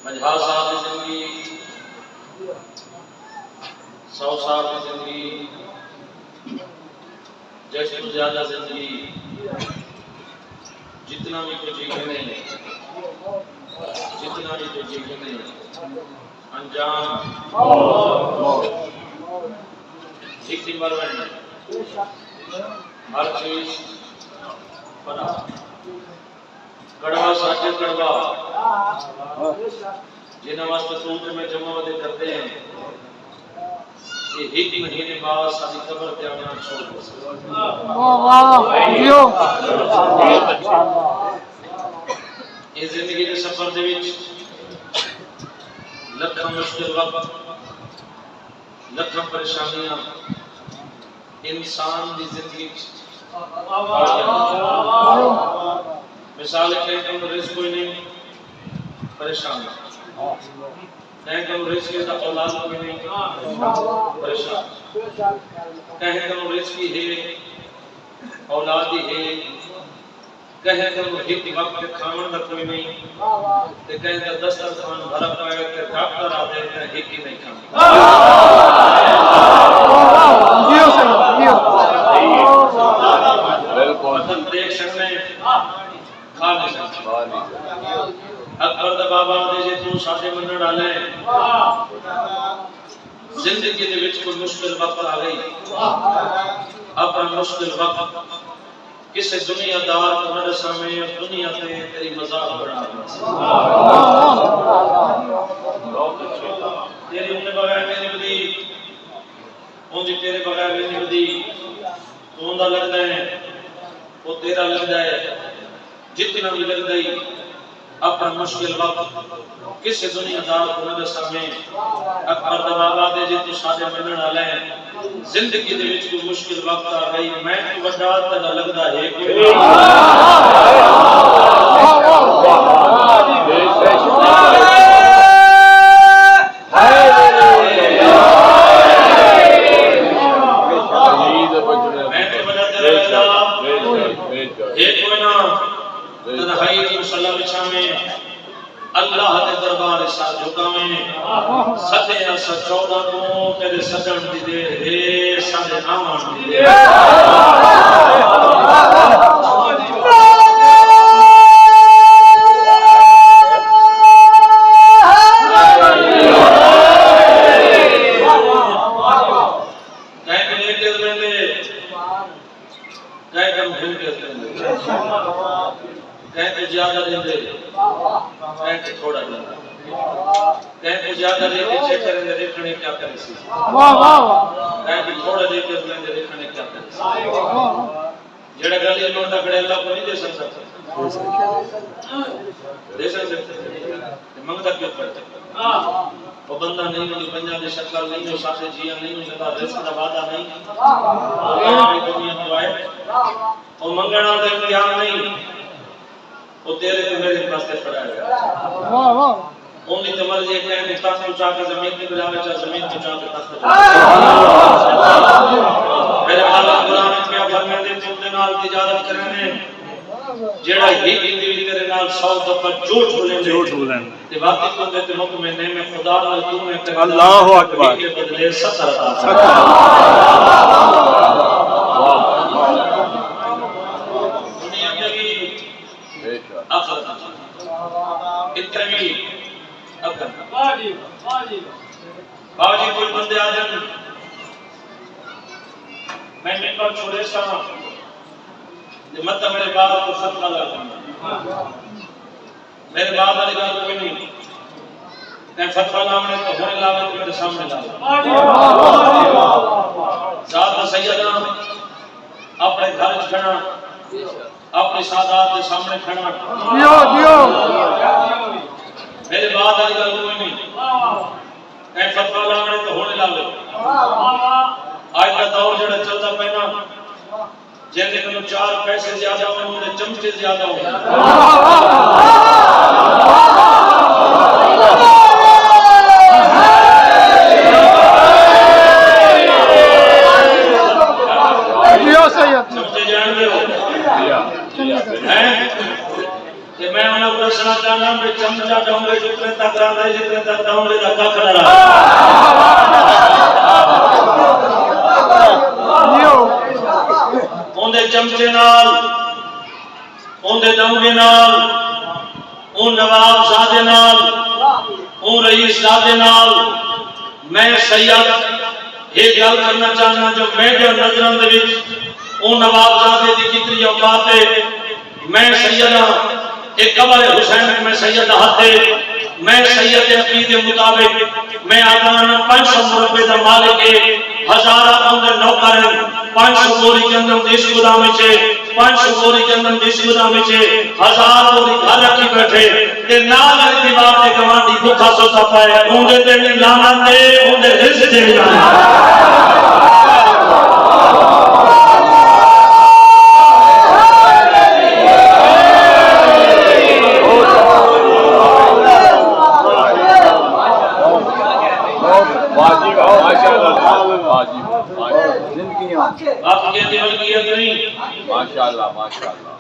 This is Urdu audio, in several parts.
50 سال کی زندگی 100 سال کی زندگی جیسے تو زیادہ زندگی جتنا بھی کچھ نہیں جتنا بھی کچھ نہیں انجام ایک بار ہر چیز پڑا کڑوا ساچے کڑوا جنہوں واسطے سوچ میں جمع ودے کرتے ہیں یہ ایک مہینے بعد ساری قبر پہ آنا چھوڑ دے یہ زندگی کے سفر دے وچ لکھاں مشکل وقت لکھاں پریشانیاں انسان دی زندگی مثال کہیں کہ رزق کوئی نہیں پریشان کہیں کہ رزق کا اولاد کوئی نہیں پریشان کہیں کہ رزق کی ہے اولاد ہی ہے کہیں کہ ایک وقت کے کھانا کا کوئی نہیں کہیں کہ دسترخوان بھرا پایا کہ ڈاکٹر آتے ہیں ایک ہی نہیں کھانا ایک شخص میں کھا نہیں سکتا اکبر دا بابا دے جے تو ساڈے منن والے زندگی دے وچ کوئی مشکل وقت آ گئی اپنا مشکل وقت کسی دنیا دار کو نہ سامنے دنیا تے تیری مذاق بنا تیری انہیں بغیر نہیں بدی اونجی تیرے بغیر نہیں بدی تو اوندا لگتا ہے وہ تیرا لگتا ہے جتنا بھی لگتا ہے اپنا مشکل وقت کسی دنیا دار کو نہ سامنے اکبر دا بابا دے جے تو ساڈے منن والے زندگی دے وچ کوئی مشکل وقت آ گئی میں تو وڈا تے لگدا ہے کہ اللہ دے دربار ساتھ جھکاویں ستے اسا 14 کو تیرے سجن دی دے اے سارے آمان دی دے زیادہ دے دے کہیں تھوڑا دے کہیں زیادہ دے کے چیک کریں دے دیکھنے کیا کرے سی کہیں تھوڑا دے کے دے دیکھنے کیا کرے سی جڑا گلی لوٹا کھڑے اللہ کو نہیں دے سکتا دے سکتے منگتا کیوں کرتے وہ بندہ نہیں ہوئی بنجا دے شکل نہیں ہو ساتھ جیاں نہیں ہو سکتا رزق کا وعدہ نہیں دنیا تو آئے وہ منگنا دے امتحان نہیں وہ تیرے کو میرے پاسے پڑا ہے اونی تو مرضی ہے کہ تاس کو چاہ کے زمین کی بجاوے چاہ زمین کو چاہ کے تاس کو چاہ میرے والا قرآن کیا فرمائے دے تم دے نال تجارت کرنے جیڑا ہی دیوی تیرے نال 100 دفعہ جھوٹ بولیں تے باقی تو دے تے حکم ہے میں خدا نال تو میں اللہ اکبر کے بدلے 70 باجی کوئی بندے آ جائیں میں ممبر چھوڑے سا مت میرے باپ کو فتوہ لگا میرے باپ والی گل کوئی نہیں میں فتوہ لاؤں تو ہونے لاؤں تو میرے سامنے لاؤں ذات سیدہ اپنے گھر کھڑا اپنی سادات کے سامنے کھڑا میرے بعد آئی گل کوئی نہیں کہیں فتوہ لاؤں تو ہونے لاؤں آج کا دور جڑا چلتا پہنا جیسے کہ 4 پیسے زیادہ ہوئے انہیں چمچے زیادہ ہوئے چمچے جان دے ہو کہ میں انہیں پرسنا چاہنا کہ چمچہ جاؤں گے جتنے تک رہا ہے جتنے تک جاؤں گے دھکا کھڑا رہا اندے چمچے نال اندے دمگے نال ان نواب زادے نال ان رئیس زادے نال میں سید یہ گل کرنا چاہنا جو میں جو نظران دے وچ ان نواب زادے دی کتنی اوقات ہے میں سیدہ ایک قبر حسین میں سید ہاتھے میں سید عقید مطابق میں آدھانا 500 مربع دا مالک ہے 1000 اندر نوکر ہیں 500 گوری جندم دیس گدام چھے 500 گوری جندم دیس گدام چھے 1000 گوری گھر رکھی بیٹھے تے نال دیوار دے گوانڈی بھوکا سوتا پائے اوندے تے نہیں لانا دے اوندے رزق دے جانا آپ کہتے ہیں ملکیت نہیں ماشاءاللہ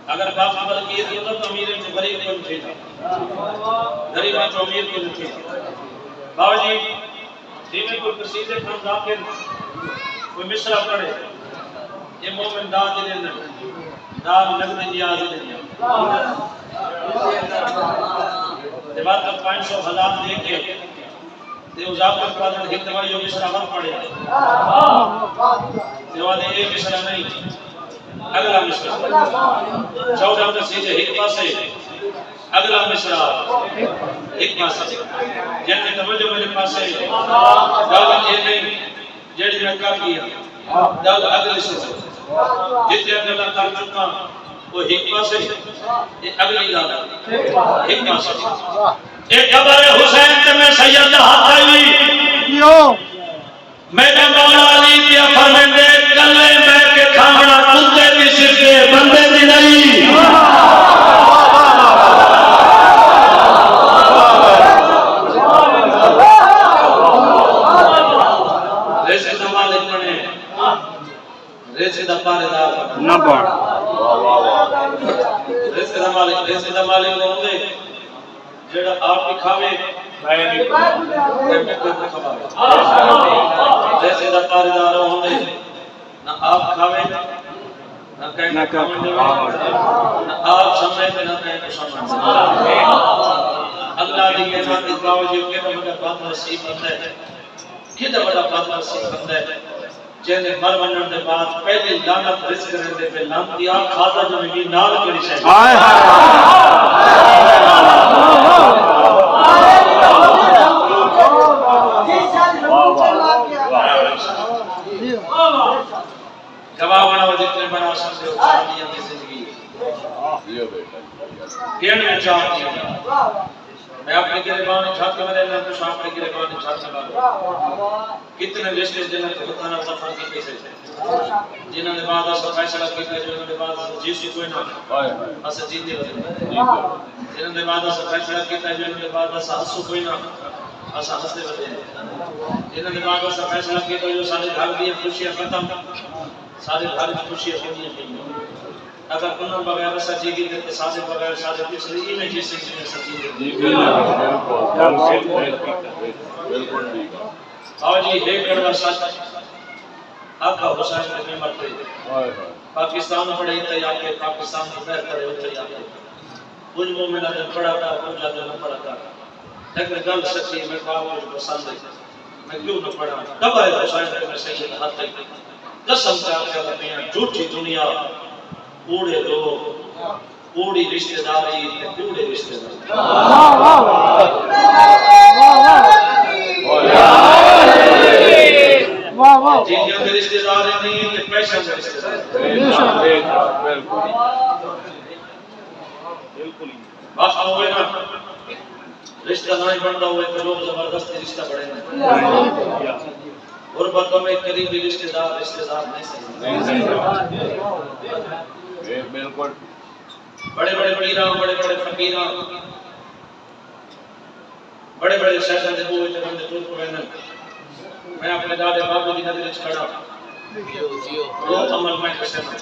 اگر باپ ملکیت ہوتا تو امیر ابن غریب کو نہیں تھا غریب تو امیر کو نہیں تھا بابا جی جی میں کوئی قصیدے کھان داخل کوئی مصرع پڑھے یہ مومن دا دے دینا دا نگل نیاز دے دینا دیوار تک 500 ہزار دے کے دیو زابط پادن ہی دوائی جو مصرع ور پڑھے دیوار دے ایک مصرع نہیں اگلا مصرع 14 قصیدے ایک پاسے اگلا مصرع ایک پاسے جنہیں توجہ میرے پاسے دولت یہ نہیں جیڑی میں کر دیا دولت اگلی سے جتنے اندر کر چکا وہ ایک پاسے اگلی دولت ایک پاسے ایک قبر حسین تے میں سید ہاتھ آئی میرے مولا علی دیا فرمندے کلے میں کے کھانا کتے دی صرفے بندے دی نہیں ریسے دا مالک بنے ریسے دا پارے دار نہ بڑھ ریسے دا مالک ہوندے جڑا آپ بھی کھاوے میں نہیں جیسے دا پاردار ہوندے نہ آپ کھاوے نہ کہیں کھاوے نہ آپ سمجھے نہ کہیں سمجھے اللہ دی کہنا اس باوجود کہ بڑا بات نصیب بندہ ہے کتنا بڑا بات نصیب بندہ ہے جنہیں مر ونن دے بعد پہلی لعنت رزق کرنے دے پہ لعنتی آپ کھاتا جو بھی نال کری شاید ہائے گواہ بناو جتنے بنا سکتے ہو شادیاں کی زندگی گیڑ میں چاہ دیا میں اپنے گریبان چھات کے میرے اللہ کچھ اپنے گریبان چھات کے بعد کتنے رشتے دینا تو بتانا دفعہ کی کیسے جنہوں نے بعد ایسا فیصلہ کیا جنہوں نے بعد جیسی کوئی نہ ایسا جیتے ہوتے جنہوں نے بعد ایسا فیصلہ کیا جنہوں نے بعد ایسا حسو کوئی نہ ایسا ہستے ہوتے جنہوں نے بعد ایسا فیصلہ کیا جو سارے گھر دیئے خوشیاں ختم سارے گھر کی خوشیاں ختم اگر انہوں بغیر ایسا جی گئی دیتے سارے بغیر سارے پچھلی ہی میں جیسے جنہیں سچی دیتے آج یہ ایک کڑوا سچ آقا حسین نے مرتے پاکستان میں پڑھے تھے یا کہ پاکستان میں بہتر ہوتے یا کہ کچھ مومنہ نے پڑھا تھا کچھ آدھے نہ پڑھا تھا لیکن گل سچی میں کہا مجھے پسند ہے میں کیوں نہ پڑھا کب ہے حسین نے میں سید ہاتھ تک قسم چاہتے ہیں اپنی جھوٹی دنیا کوڑے لوگ کوڑی رشتہ داری کوڑے رشتہ داری جن کے رشتہ داری نہیں یہ پیسہ کے رشتہ داری بس ہوئے نا رشتہ نہیں بنتا ہوئے تو لوگ زبردستی رشتہ بڑھیں غربتوں میں قریبی رشتہ دار نہیں سکتے بڑے بڑے پیراں بڑے بڑے فقیراں بڑے بڑے شہزادے دے بوئے جب اندے ٹوٹ پڑے میں اپنے دادے بابو کی نظر کھڑا وہ عمل میں کسے میں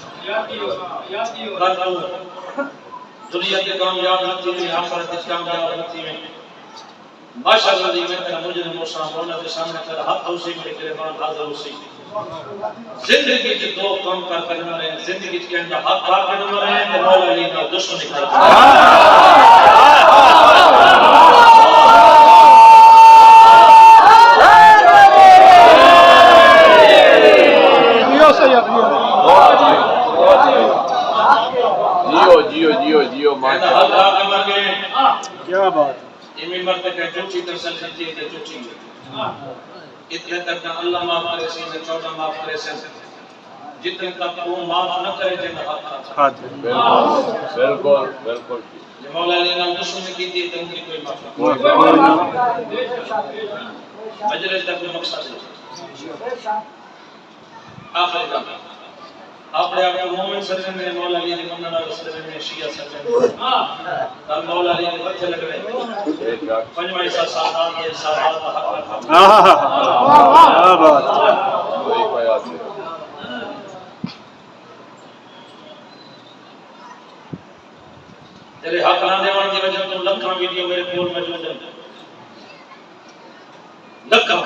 دنیا کے کامیاب نتی میں آخرت کامیاب نتی میں ماشاءاللہ جی میں تیرا مجرم موسیٰ مولا کے سامنے تیرا حق حسین کے گریبان حاضر حسین زندگی کی دو کام کر کرنا رہے ہیں زندگی کے اندر حق بات کرنا رہے ہیں تو مولا علی کا دشمنی کرنا جیو کیا بات ایمی مرد کہ جو چیز ترسل کرتی ہے کہ جو چیز اتنے تک نہ اللہ معاف کرے سے نہ چودہ معاف کرے سے جتنے تک وہ معاف نہ کرے جنہ حق تھا بالکل بالکل جو مولا علی نے دشمنی کی تھی تو ان کی کوئی معاف نہ مجلس تک میں مقصد ہے آخر کام آپ نے اپنے مومن سرزن میں مولا علی نے مننا سرزن میں شیعہ سرزن میں کل مولا علی نے بچے لگ رہے پنجوائی سادات یہ سادات حق رکھا تیرے حق لانے والے کی وجہ تم لکھاں ویڈیو میرے کول موجود ہیں لکھاں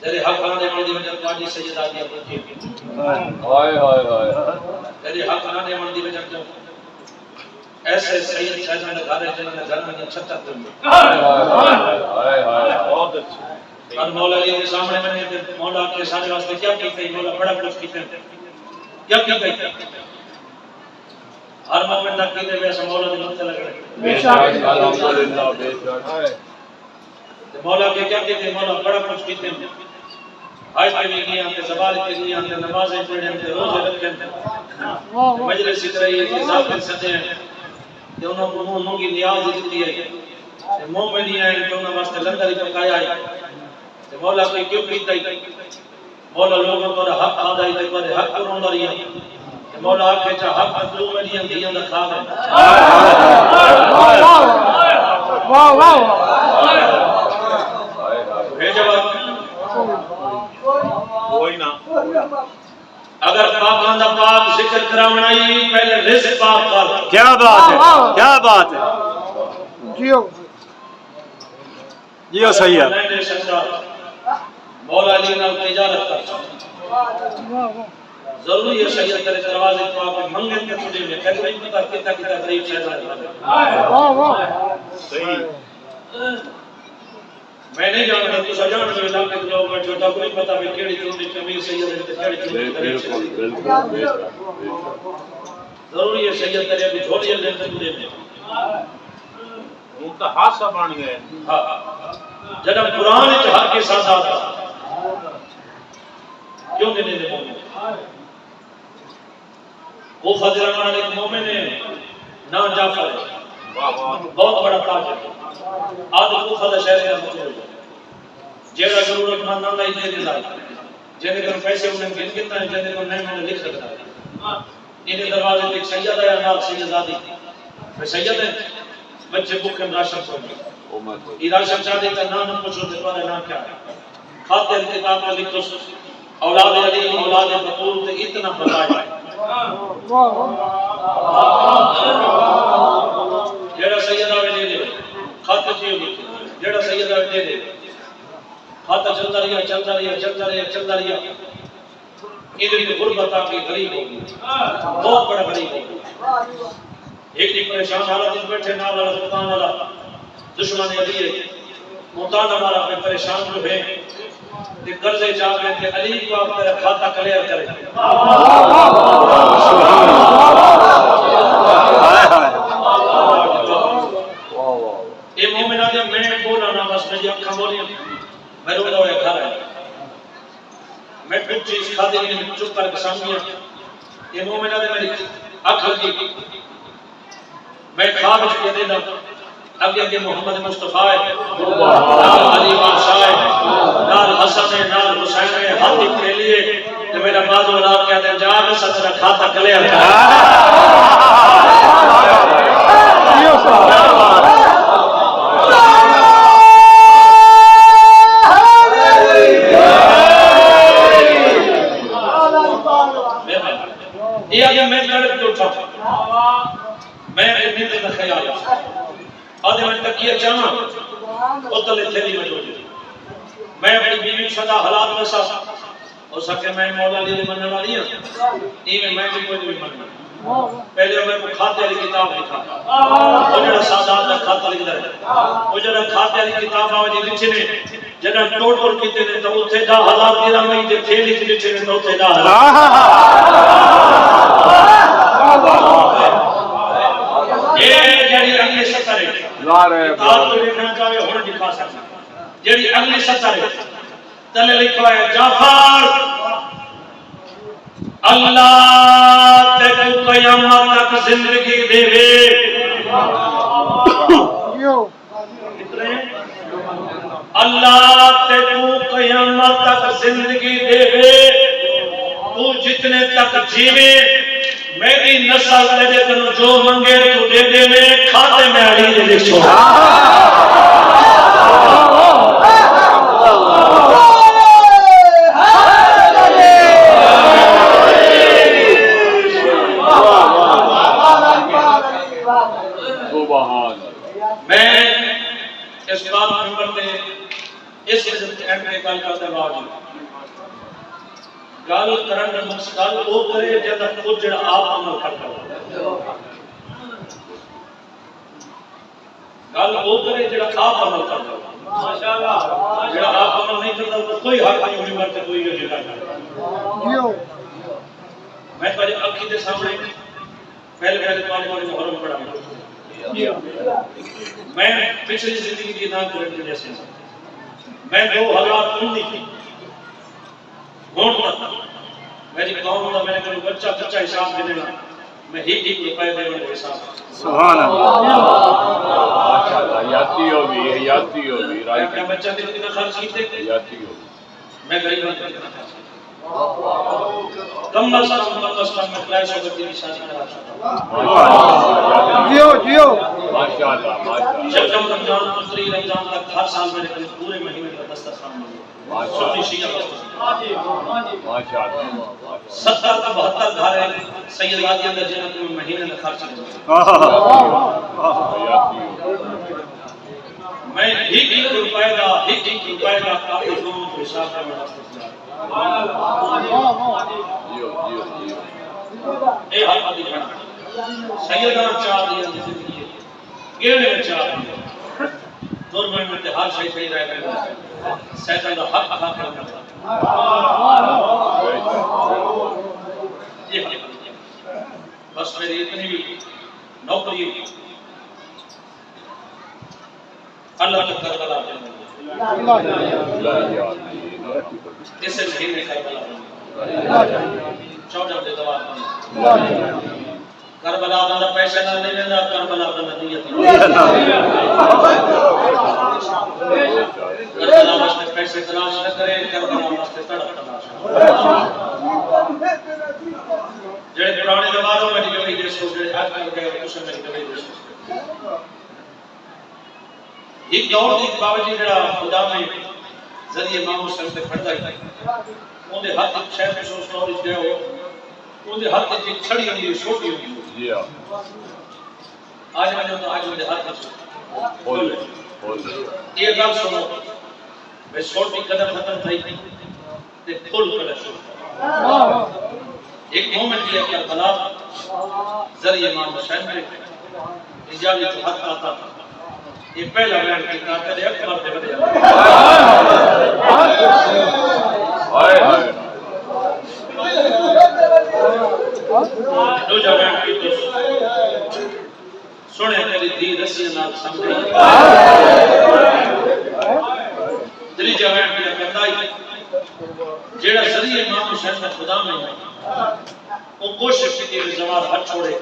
تیرے حق لانے والے کی وجہ تمہاری سیدہ دیا بلکہ تیرے حق لانے والے کی وجہ تم ایسے سید شہزان گھارے جنہوں نے جنہوں نے چھتا تم بہت اچھا اور مولا علی کے سامنے میں نے مولا کے سامنے واسطے کیا کی گئی مولا بڑا کچھ کی گئی کیا کی گئی ہر مومن تک کی گئی ایسا مولا دل ہوتے لگ رہے مولا کے کیا کی گئی مولا بڑا کچھ کی گئی آج پہ بھی گیا ہم زبار کے لیے ہم نمازیں پڑھیں ہم روزے رکھیں مجلس اتر رہی ہے کہ ذاکر سجے ہیں کہ انہوں کو منہ کی نیاز دیتی ہے منہ میں نہیں آئے کہ انہوں واسطے لندر ہی پکایا ہے مولا کوئی کیوں پیتا ہے مولا لوگوں کو حق آدھائی تے پر حق کو روندہ رہی ہے مولا آکھے چاہ حق مطلوب میں نہیں دیاں دکھا گئے واہ واہ کوئی نہ اگر پاکاندہ پاک ذکر کرامنائی پہلے رزق پاک کر کیا بات ہے کیا بات ہے جیو صحیح ہے مولا علی نال تجارت کر ضروری ہے سید تیرے دروازے تو آپ منگن کے تجھے میں کہتے نہیں پتا کتا کتا غریب شہزادہ صحیح میں نہیں جانتا تو سجان میں علاقے کے لوگ میں چھوٹا کوئی پتا بھی کیڑی چوٹی کمیر سید ہے کیڑی چوٹی غریب شہزادہ ضروری ہے سید تیرے ابھی جھوڑی لے کر تجھے میں ان کا حادثہ بن گئے جب قرآن وچ ہر کے ساتھ آتا کیوں کہ نہیں مومن وہ فضل رحمان ایک مومن ہے نا جعفر بہت بڑا تاجر آدھ کوفہ دا شہر کا مطلب جیڑا ضرورت مند نہ لائی دے دیتا جنہیں کن پیسے انہیں گن گتا ہے جنہیں کن نہیں انہیں لکھ سکتا ہے انہیں دروازے ایک سیدہ یا نال سیدزادی میں سید ہے بچے بکھے راشن سوچے یہ راشن چاہ دیتا نام پوچھو دیتا نام کیا ہے خاطر کتاب میں لکھ تو اولاد علی اولاد بطول تے اتنا بتایا جیڑا سیدہ دے دے خاطر چیئے لکھے جیڑا سیدہ دے دے خاطر چلتا رہیا چلتا رہیا چلتا رہیا چلتا رہیا ادھر کی غربت آگئی غریب ہوگی بہت بڑا غریب ہوگی ایک ایک پریشان حالت دن بیٹھے نال والا سلطان والا دشمن علی ہے ملتان ہمارا اپنے پریشان جو ہے کہ قرضے چاہ گئے کہ علی کو آپ میرا کھاتا کلیئر کرے یہ مومن آدھے میں بولا نا بس میں اکھا بولی میں رو دو گھر ہے میں کچھ چیز کھا دے چپ کر کے سامنے یہ مومن آدھے میری اکھا کی میں خواب چکے دینا اب یہ محمد مصطفیٰ ہے نال علی بادشاہ ہے نال حسن ہے نال حسین ہے ہاتھ کے لیے کہ میرا بازو لا کے دے جا میں سچ رکھا تھا کلیئر یہ آگے میں کڑک جو اٹھا میں اتنے کا خیال آدھے میں تک ترقی چاہاں اتلے تھیلی موجود میں اپنی بیوی شدہ حالات میں سا ہو سکے میں مولا علی مننے والی ہوں ایویں میں بھی کوئی نہیں مننا پہلے میں کو کھاتے والی کتاب لکھا وہ جڑا سادات کا کھاتا لکھ ہے وہ جڑا کھاتے والی کتاب آوجی لکھے نے جڑا ٹوٹ ٹوٹ کیتے نے تو اتھے دا حالات دیرا میں جے تھیلی لکھے نے تو اتھے دا جڑی اگلی سطر ہے کتاب کو لکھنا چاہے ہون دکھا سکتا جڑی اگلی سطر ہے تلے لکھا ہے جعفر اللہ تے کو قیامت تک زندگی دے اللہ تے کو قیامت تک زندگی دے تو جتنے تک جیوے میری نسل تیرے تنو جو منگے تو دے دے میں کھاتے میں علی دے دے چھو میں اس بات میں کرتے اس عزت اینڈ میں گل کرتے باوجود گل کرن دا مقصد گل وہ کرے جدا خود جڑا آپ عمل کرتا گل وہ کرے جڑا آپ عمل کرتا ماشاءاللہ جڑا آپ عمل نہیں کرتا تو کوئی حق نہیں ہوئی مرتے کوئی جو جگہ کرتا میں تو اکھی دے سامنے پہلے پانے محرم پڑھا میں پچھلی زندگی کی نام کرنے کے جیسے میں 2019 ہون تک میری قوم کا میں نے کوئی بچہ حساب دینے گا میں ہی روپے دے والے حساب سبحان اللہ ماشاءاللہ یاتی ہوگی میں بچہ دے کتنا خرچ کیتے یاتی ہوگی میں غریب ہوں کتنا خرچ کم از کم میں کلاس ہو گئی شادی کرا چکا جیو ماشاءاللہ جب رمضان دوسری رمضان تک ہر سال میرے کل پورے مہینے کا دسترخوان ماشاءاللہ 70 کا 72 گھر ہے سید عادی اندر جنت میں مہینے کا خرچ میں ایک روپے کا اپنے قوم کو حساب کا واسطے اے حق دی جان سیدہ چاہ دیا زندگی گرنے میں چاہ دیا گورنمنٹ میں ہر شے صحیح رہ گئے سیدہ کا حق ادا کرنا یہ حق بس میری اتنی بھی نوکری اللہ کو کربلا اسے مہینے کربلا 14 دے دوار کربلا دا پیسے نہ لے لینا کربلا دا نیت کربلا واسطے پیسے تلاش نہ کرے کربلا واسطے تڑپ تلاش جڑے پرانے زمانے میں نکل گئے سو جڑے آج کل گئے کچھ میں نکل گئے ایک دور دی بابا جی جڑا خدا میں ذریعے امام حسین سے پڑھتا ہے اون دے ہاتھ شاید کچھ سٹوری گئے ہو اون دے ہاتھ ایک چھڑی ہوندی چھوٹی ہوندی جی آج میں ہاتھ بول یہ گل سنو میں چھوٹی قدم ختم تھی تے فل کر شروع ایک مومنٹ یہ کہ بلا ذریعے امام حسین میں رجال جو ہاتھ آتا یہ پہلا بیان کی طاقت اکبر دے بدے ہائے ہائے دو بیان کی تو سنے میری دی رسی نال سمجھے دلی بیان کی کہتا جیڑا ذریعے امام حسین کا خدا میں وہ کوشش کی کہ زوال ہاتھ چھوڑے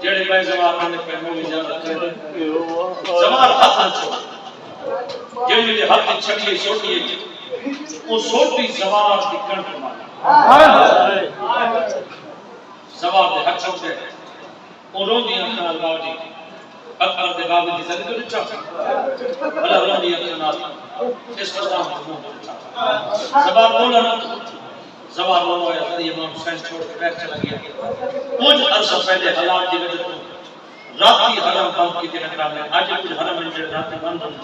جڑے میں زوال آنے پہ مولی جانا کرے زوال ہاتھ نہ چھوڑ جڑے میرے ہاتھ کی چھڑی سوٹی ہے وہ سوٹی زوال کی کنٹ مانا زوال دے ہاتھ چھوڑ دے وہ رون دیا کنال باو جی اکبر دے باو جی زدی تو نچا بلا رون دیا کنال اس قدام کو نچا زوال بولا نا زوال بولا یا ذریعے امام حسین چھوڑ کے بیٹھ چلا گیا کچھ عرصہ پہلے حالات کی وجہ راتی حرم بند کی جنہ کرام ہے آج کچھ حرم میں جڑے راتی بند ہوں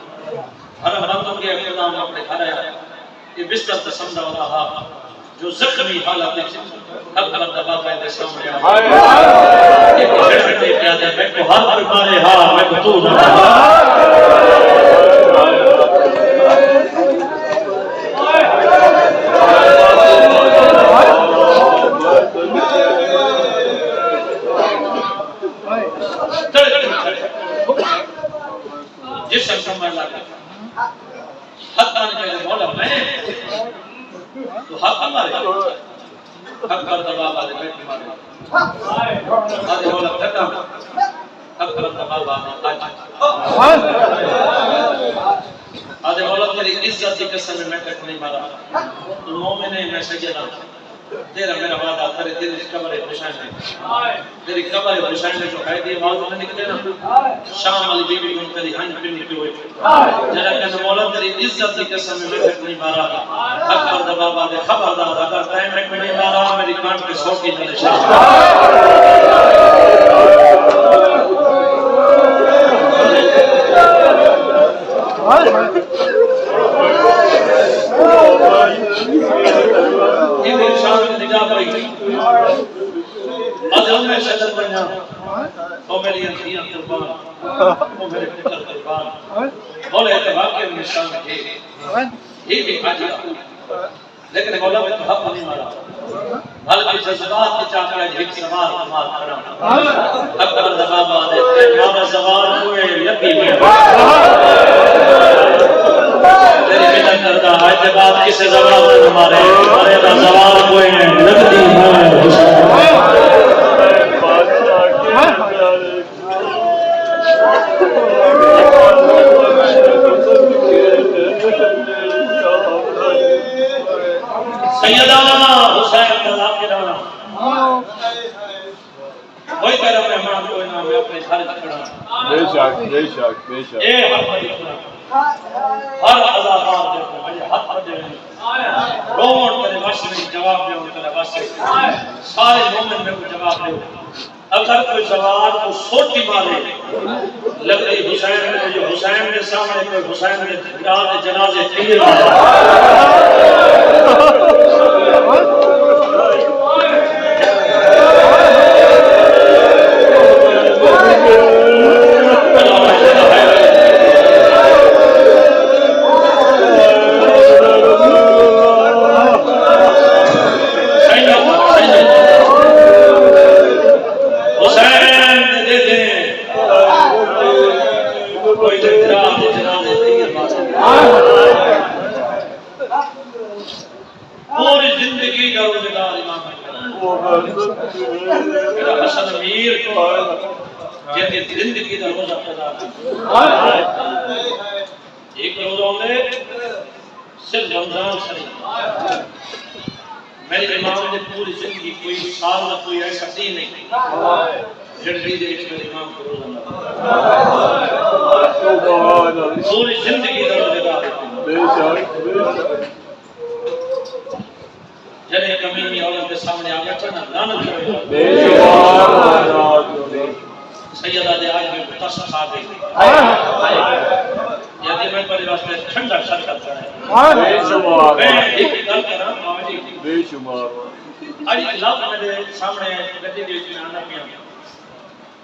حرم بند ہو گیا خدا نے اپنے گھر آیا یہ بستر تے سمجھا ہو رہا جو زخمی حالت میں حق پر دبا پہ دے سامنے آیا ایک جڑے کیا دے میں کو ہر پر مارے ہاں میں کو تو نہ جسم سمجھ لگا حق مان کے مولا میں تو حق ہمارے حق پر دبا والے بیٹھ مارے آدھے مولا ختم حق پر دبا والے آدھے مولا تیری عزت کی قسم میں تک نہیں مارا تو مومن ہے میں سجدہ تیرا میرا وعدہ کرے تیری قبر حسین ہے تیری قبر حسین میں جو قیدی آواز نہ نکلے نا شام علی بی بی ان تیری ہنج پہ نکلے ہوئے جنہ کہنے مولا تیری عزت کی قسم میں تک نہیں مارا حق پر دبا والے خبردار اگر ٹائم ایک میں نہیں مارا میری کان کے سوٹی نہ نشان میں شدت بنا او میری انتیاں قربان او میرے پتر قربان بولے اتباق کے نشان تھے یہ بھی حاجی لیکن مولا میں تو حق نہیں مارا بلکہ جذبات کے چاہتا ہے ایک سوال کمال کرم حق پر دباب آدھے مارا سوال ہوئے یقی میں تیری مدد کرتا ہے اتباق کسے زوال سے مارے مارے دا سوال ہوئے لگتی ہوئے سیدنا حسین اللہ کے رانا وہی طرح مہمان کوئی نہ میں اپنے گھر کھڑا بے شک بے شک بے شک اے حق ہر عذابات دیکھو مجھے حق پر دے رومن تیرے وش میں جواب دے تیرے وش سارے مومن میں کو جواب دے اگر کوئی سوال کو سوٹی مارے لگ رہی حسین میں جو حسین کے سامنے کوئی حسین کے جنازے تیر مارے پوری زندگی کا روزگار امام حسن امیر جیسے زندگی کا روزہ پیدا ایک روزہ ہوتے صرف رمضان شریف میرے امام نے پوری زندگی کوئی سال نہ کوئی ایسا دن نہیں جڑی دے وچ میرے امام کو روزہ پوری زندگی کا روزگار جنے کمینی عورت کے سامنے آگے چنا لعنت کرے سیدہ دے آج میں تس کھا گئی یادی میں پر واسطے ٹھنڈا سر کرتا ہے بے شمار میں ایک گل کراں ماما جی بے شمار اج لفظ میرے سامنے گڈی دے وچ آنا پیا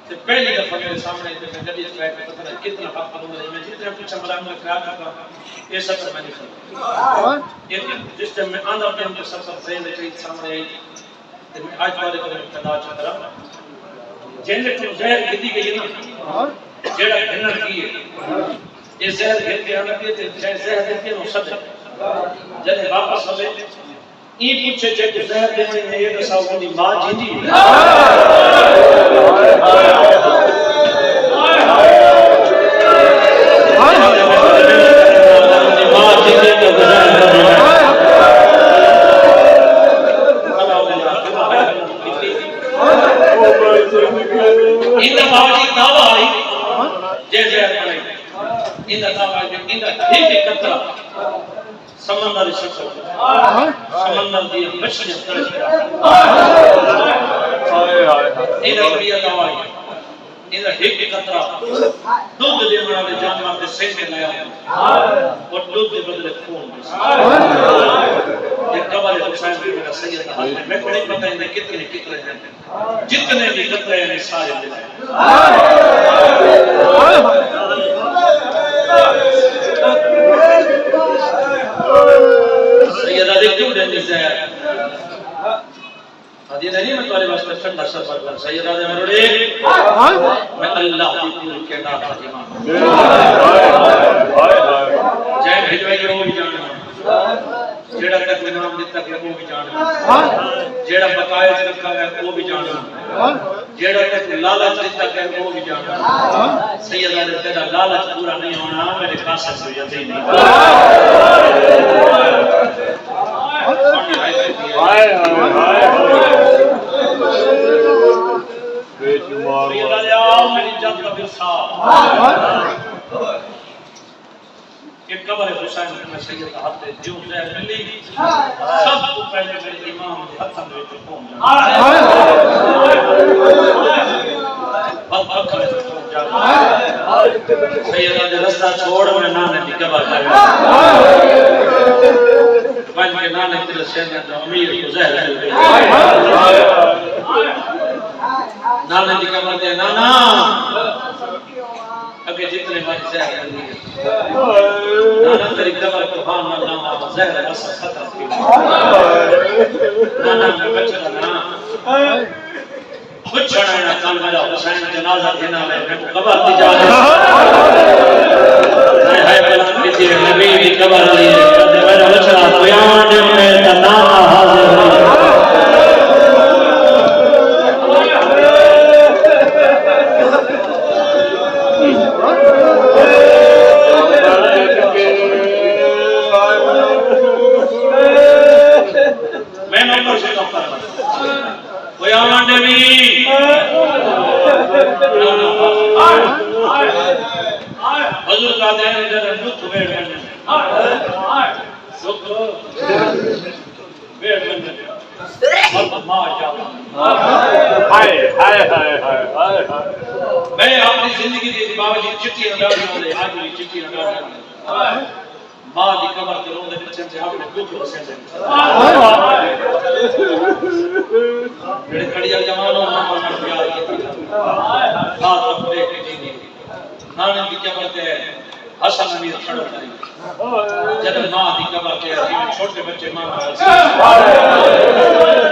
تے پہلی دفعہ میرے سامنے تے گڈی چ بیٹھ کے پتہ نہیں کتنا حق کروں میں جتنا پوچھا ملا میں خیال کرتا یہ سب میں نہیں کرتا جس ٹائم میں اندر کے اندر سب ذہن میں سامنے آئی تے میں آج بارے کو ابتدا کرا جن کو زہر گدی گئی نا جڑا گھنن کی ہے یہ زہر گھن کے آنا تے زہر دے کے نو سب جن واپس ہوے ای پوچھے جے کہ زہر دینے نے یہ دساؤ دی ماں جیندی سمندر شخص سمندر دی مچھلیاں ترش کر اے نبی دوائی یہ ایک قطرہ دودھ دینے والے جانور کے سین میں لایا اور دودھ کے بدلے خون یہ قبر حسین بھی میرا سید حال ہے میں نہیں پتہ ہے کتنے ہیں جتنے بھی قطرے ہیں سارے دلائے سیدہ دیکھتے ہوں دینی سے یہ نہیں میں تمہارے واسطے ٹھنڈا سفر کر سیدہ دے مرڑے میں اللہ کی پوری کے نام کا امام جائے بھیجوائے کہ وہ بھی جاننا جیڑا تک امام دیتا کہ وہ بھی جاننا جیڑا بقائے سے رکھا ہے وہ بھی جاننا جیڑا تک لالچ دیتا کہ وہ بھی جاننا سیدہ دے تیرا لالچ پورا نہیں ہونا میرے قاسم سے یقین نہیں کہ قبر حسین میں سید ہاتھ جو زہر ملی سب کو پہلے میرے امام کے ہاتھ میں پہنچ جائے سیدہ دے رستہ چھوڑ میں نانے کی قبر کرے بن کے نانے کی رسیدہ جو امیر کو زہر ملی نانے کی قبر دے نانا اگر جتنے باری زہر ملی نانا تیری قبر کو ہاں نانا زہر بسا خطر کی نانا میں بچہ نا کچھ چھڑا ہے کام میرا حسین جنازہ دینا میں قبر دی جا رہے ہائے بلان کی تیرے نبی کی قبر لی میرا بچہ قیان میں تنا حاضر میں نمبر سے کم پر قیان نبی حضور کا دین ادھر دکھ بیٹھ کرنے دکھ بیٹھ کرنے ماں جاتا میں اپنی زندگی دی بابا جی چٹھی انداز ہوندے آج بھی چٹھی انداز ہوندے ماں دی قبر تے روندے بچے تے اپنے دکھ وسے جڑے کڑیال جمانو ماں نال پیار کیتا ہاتھ اپنے کے جی نانے دی قبر تے حسن امیر کھڑا کری جب ماں دی قبر تے چھوٹے بچے ماں نال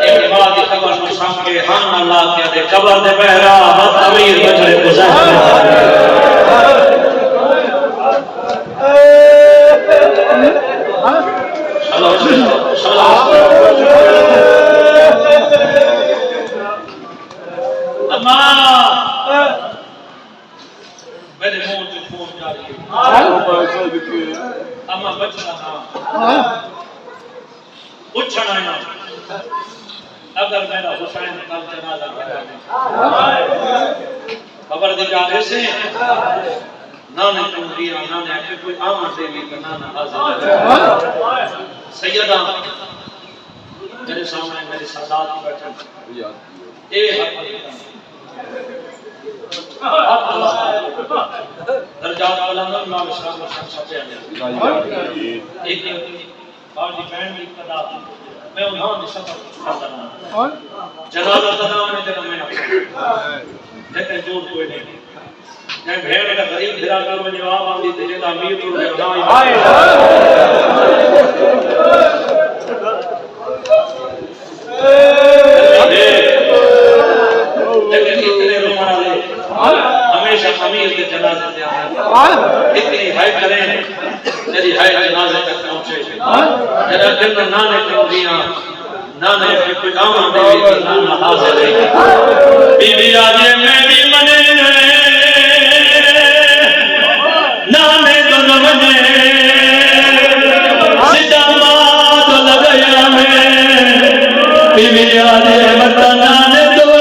ایک ماں دی قبر نو سامنے ہن اللہ کے دے قبر دے پہرا مت امیر بچے گزار میرے منہ سے خون جاری ہے اما بچنا تھا پوچھنا ہے اگر میرا حسین کل جنازہ کرا خبر دی جانے سے نانے تنگیر نانے کہ کوئی آمد دے لی تو نانا حاضر سیدہ میرے سامنے میرے سادات کی بیٹھن اے درجات بلند امام اسلام مرشد سب ایک باجی بہن بھی قدا میں انہاں نے سفر کرتا ہوں جنازہ تنام میں جنم میں لیکن جور کوئی نہیں میں بہن کا غریب بھرا کر میں جواب آن دیتے جیتا امیر تو میں لیکن اتنے رومانا لے ہمیشہ امیر کے جنازے سے آنے اتنی ہائی کریں تیری ہائی جنازے تک پہنچے جنہ دن نانے کردیاں نانے پہ کوئی آمان دے نانا حاضر ہے بی بی آجے میری منے نانے تو نمنے سجا ماں تو لگیا میں بی بی آجے مطا نانے تو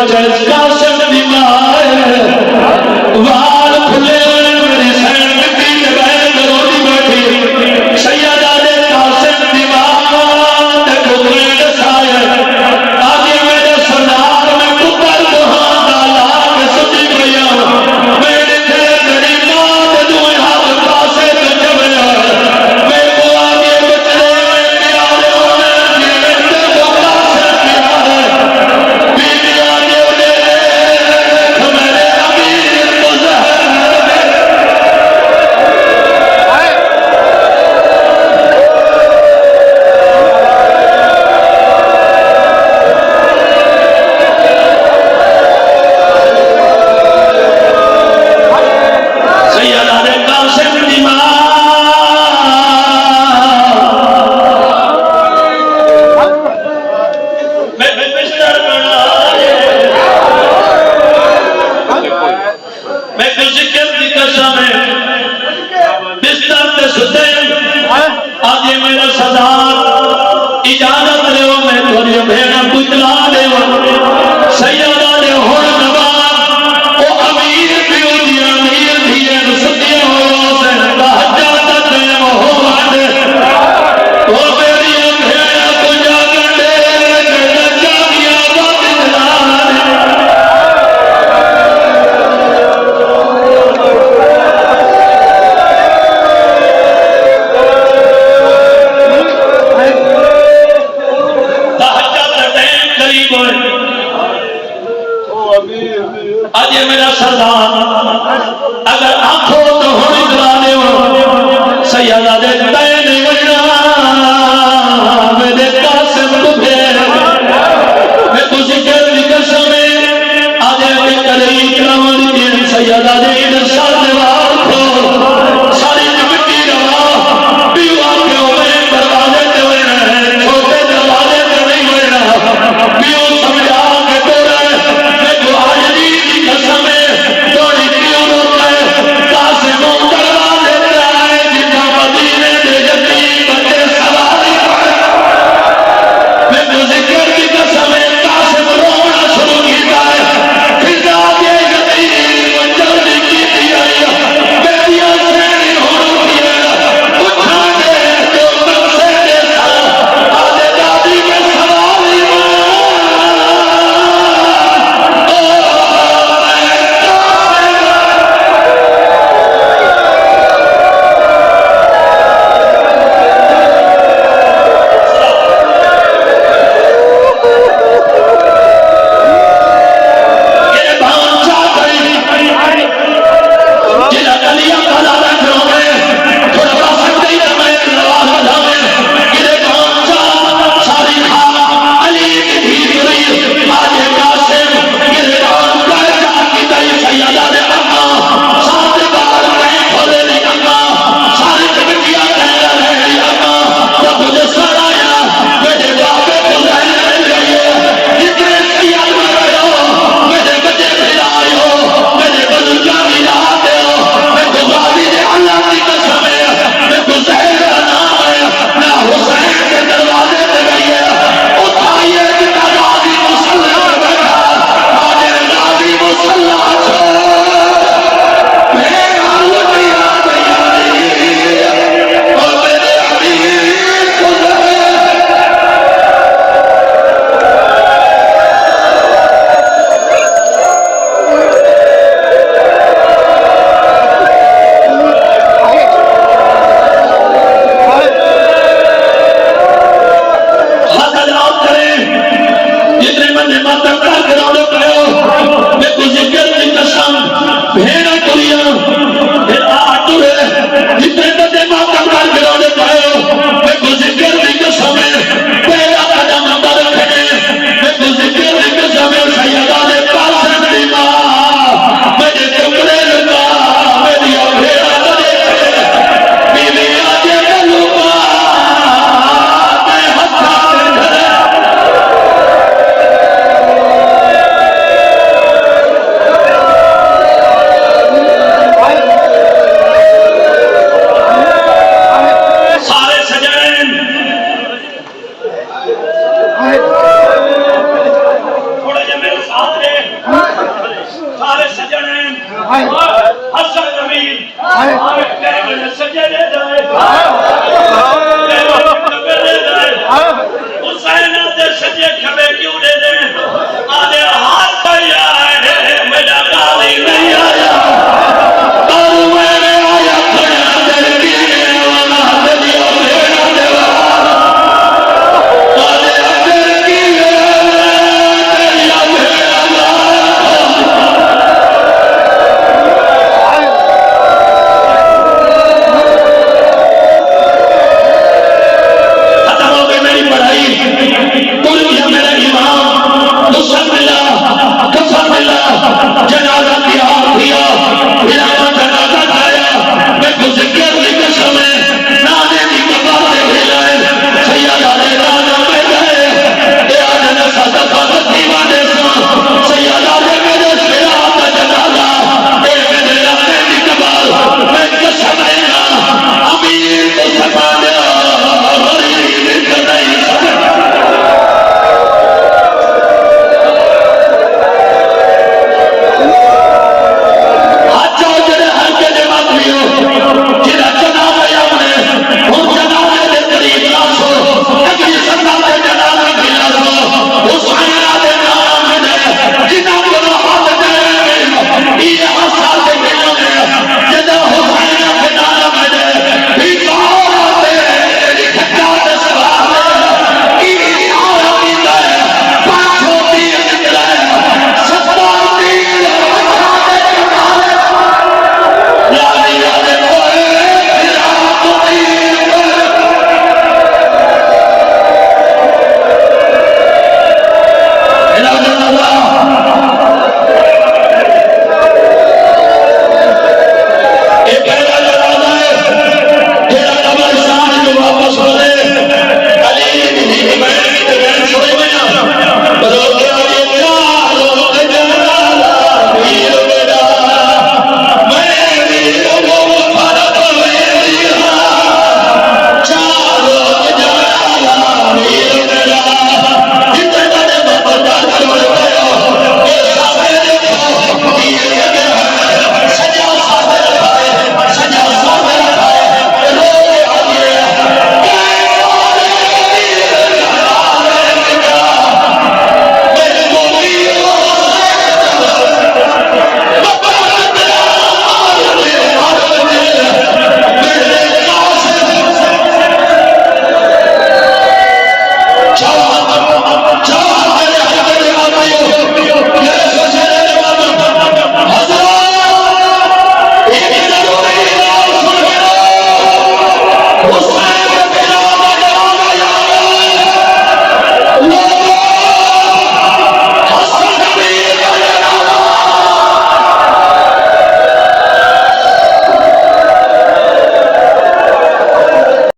بچے قاسم دی مائے وال کھلے میری سینڈ کی بغیر روٹی بیٹھی سیدہ دے قاسم دی مائے گھوڑے دسائے آگے میرے سردار میں پتر بہان ڈالا کے سچی گیا میرے تھے گڑی ماں دوئے ہاتھ پاسے جبیا میں کو آگے بچے پیارے ہونے میرے کو قاسم پیارے بیوی آگے ہونے میرے امیر مظہر سیدہ دے قاسم دی ماں میں بستر بنائے میں کو ذکر دی قسم ہے بستر تے ستے آگے میرا سردار اجازت لے میں تھوڑی بھیڑا پتلا دے سیدہ دے ہون نواب او امیر پیو دی امیر دھیے ستے ہو سے تحجات دے محمد او میری بھیڑا کو جاگن دے جا گیا پتلا آج یہ میرا سردار اگر